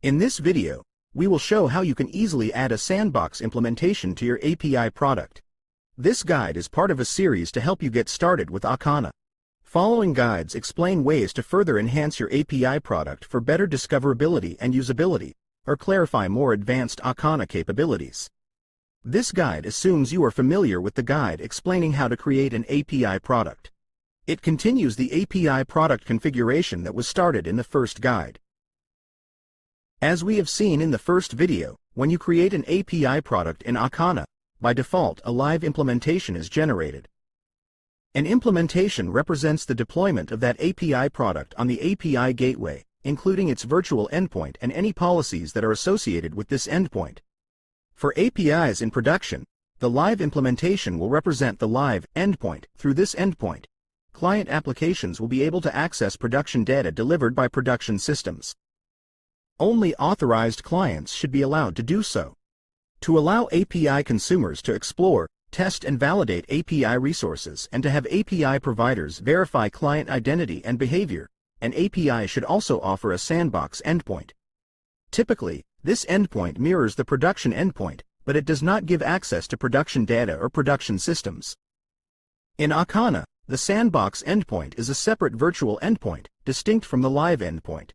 In this video, we will show how you can easily add a Sandbox implementation to your API product. This guide is part of a series to help you get started with Akana. Following guides explain ways to further enhance your API product for better discoverability and usability, or clarify more advanced Akana capabilities. This guide assumes you are familiar with the guide explaining how to create an API product. It continues the API product configuration that was started in the first guide. As we have seen in the first video, when you create an API product in Akana, by default a live implementation is generated. An implementation represents the deployment of that API product on the API gateway, including its virtual endpoint and any policies that are associated with this endpoint. For APIs in production, the live implementation will represent the live endpoint. Through this endpoint, client applications will be able to access production data delivered by production systems. Only authorized clients should be allowed to do so. To allow API consumers to explore, test and validate API resources and to have API providers verify client identity and behavior, an API should also offer a Sandbox endpoint. Typically, this endpoint mirrors the production endpoint, but it does not give access to production data or production systems. In Akana, the Sandbox endpoint is a separate virtual endpoint, distinct from the live endpoint.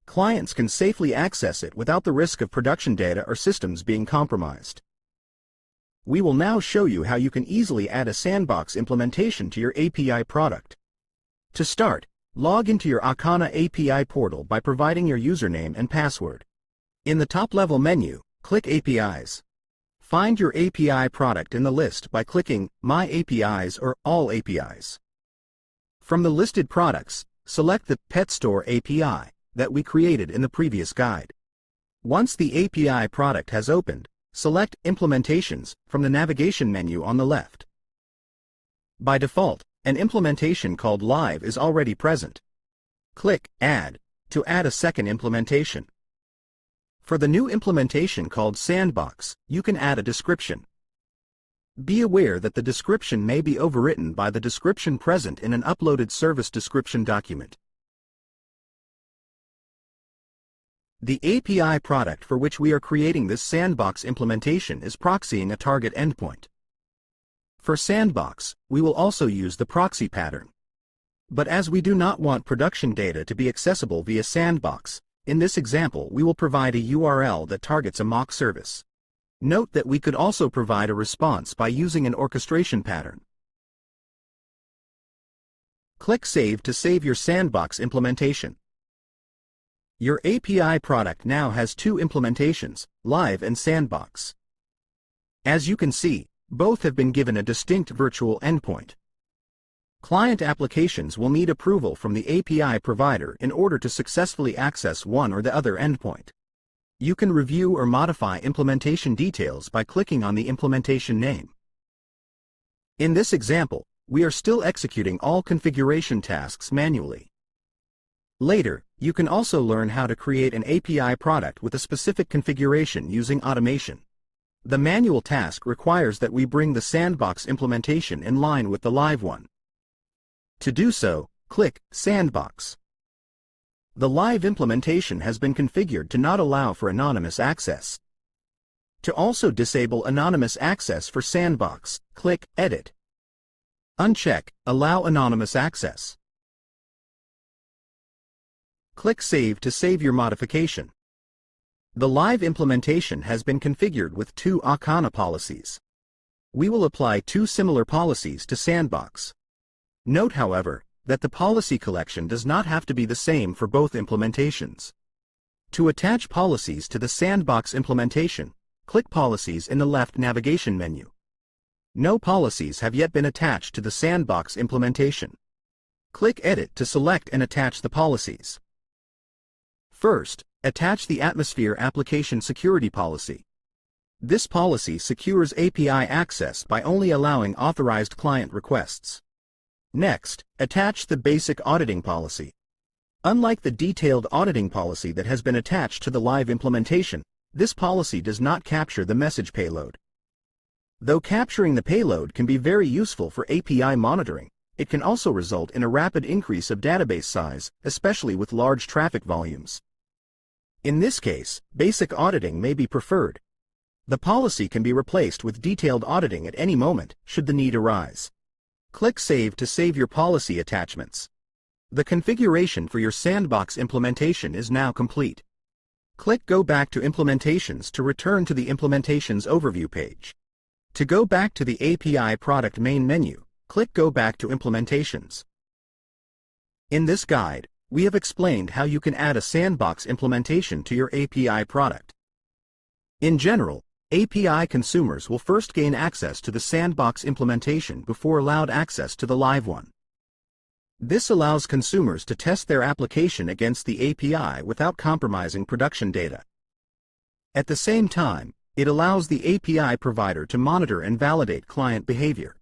Clients can safely access it without the risk of production data or systems being compromised. We will now show you how you can easily add a Sandbox implementation to your API product. To start, log into your Akana API portal by providing your username and password. In the top-level menu, click APIs. Find your API product in the list by clicking My APIs or All APIs. From the listed products, select the Pet Store API that we created in the previous guide. Once the API product has opened, select Implementations from the navigation menu on the left. By default, an implementation called Live is already present. Click Add to add a second implementation. For the new implementation called Sandbox, you can add a description. Be aware that the description may be overwritten by the description present in an uploaded service description document. The API product for which we are creating this Sandbox implementation is proxying a target endpoint. For Sandbox, we will also use the proxy pattern. But as we do not want production data to be accessible via Sandbox, in this example we will provide a URL that targets a mock service. Note that we could also provide a response by using an orchestration pattern. Click Save to save your Sandbox implementation. Your API product now has two implementations, Live and Sandbox. As you can see, both have been given a distinct virtual endpoint. Client applications will need approval from the API provider in order to successfully access one or the other endpoint. You can review or modify implementation details by clicking on the implementation name. In this example, we are still executing all configuration tasks manually. Later, you can also learn how to create an API product with a specific configuration using automation. The manual task requires that we bring the Sandbox implementation in line with the live one. To do so, click Sandbox. The live implementation has been configured to not allow for anonymous access. To also disable anonymous access for Sandbox, click Edit. Uncheck Allow Anonymous Access. Click Save to save your modification. The live implementation has been configured with two Akana policies. We will apply two similar policies to Sandbox. Note, however, that the policy collection does not have to be the same for both implementations. To attach policies to the Sandbox implementation, click Policies in the left navigation menu. No policies have yet been attached to the Sandbox implementation. Click Edit to select and attach the policies. First, attach the Atmosphere Application Security Policy. This policy secures API access by only allowing authorized client requests. Next, attach the Basic Auditing Policy. Unlike the detailed auditing policy that has been attached to the live implementation, this policy does not capture the message payload. Though capturing the payload can be very useful for API monitoring, it can also result in a rapid increase of database size, especially with large traffic volumes. In this case, basic auditing may be preferred. The policy can be replaced with detailed auditing at any moment, should the need arise. Click Save to save your policy attachments. The configuration for your Sandbox implementation is now complete. Click Go Back to Implementations to return to the Implementations Overview page. To go back to the API Product main menu, click Go Back to Implementations. In this guide, we have explained how you can add a Sandbox implementation to your API product. In general, API consumers will first gain access to the Sandbox implementation before allowed access to the live one. This allows consumers to test their application against the API without compromising production data. At the same time, it allows the API provider to monitor and validate client behavior.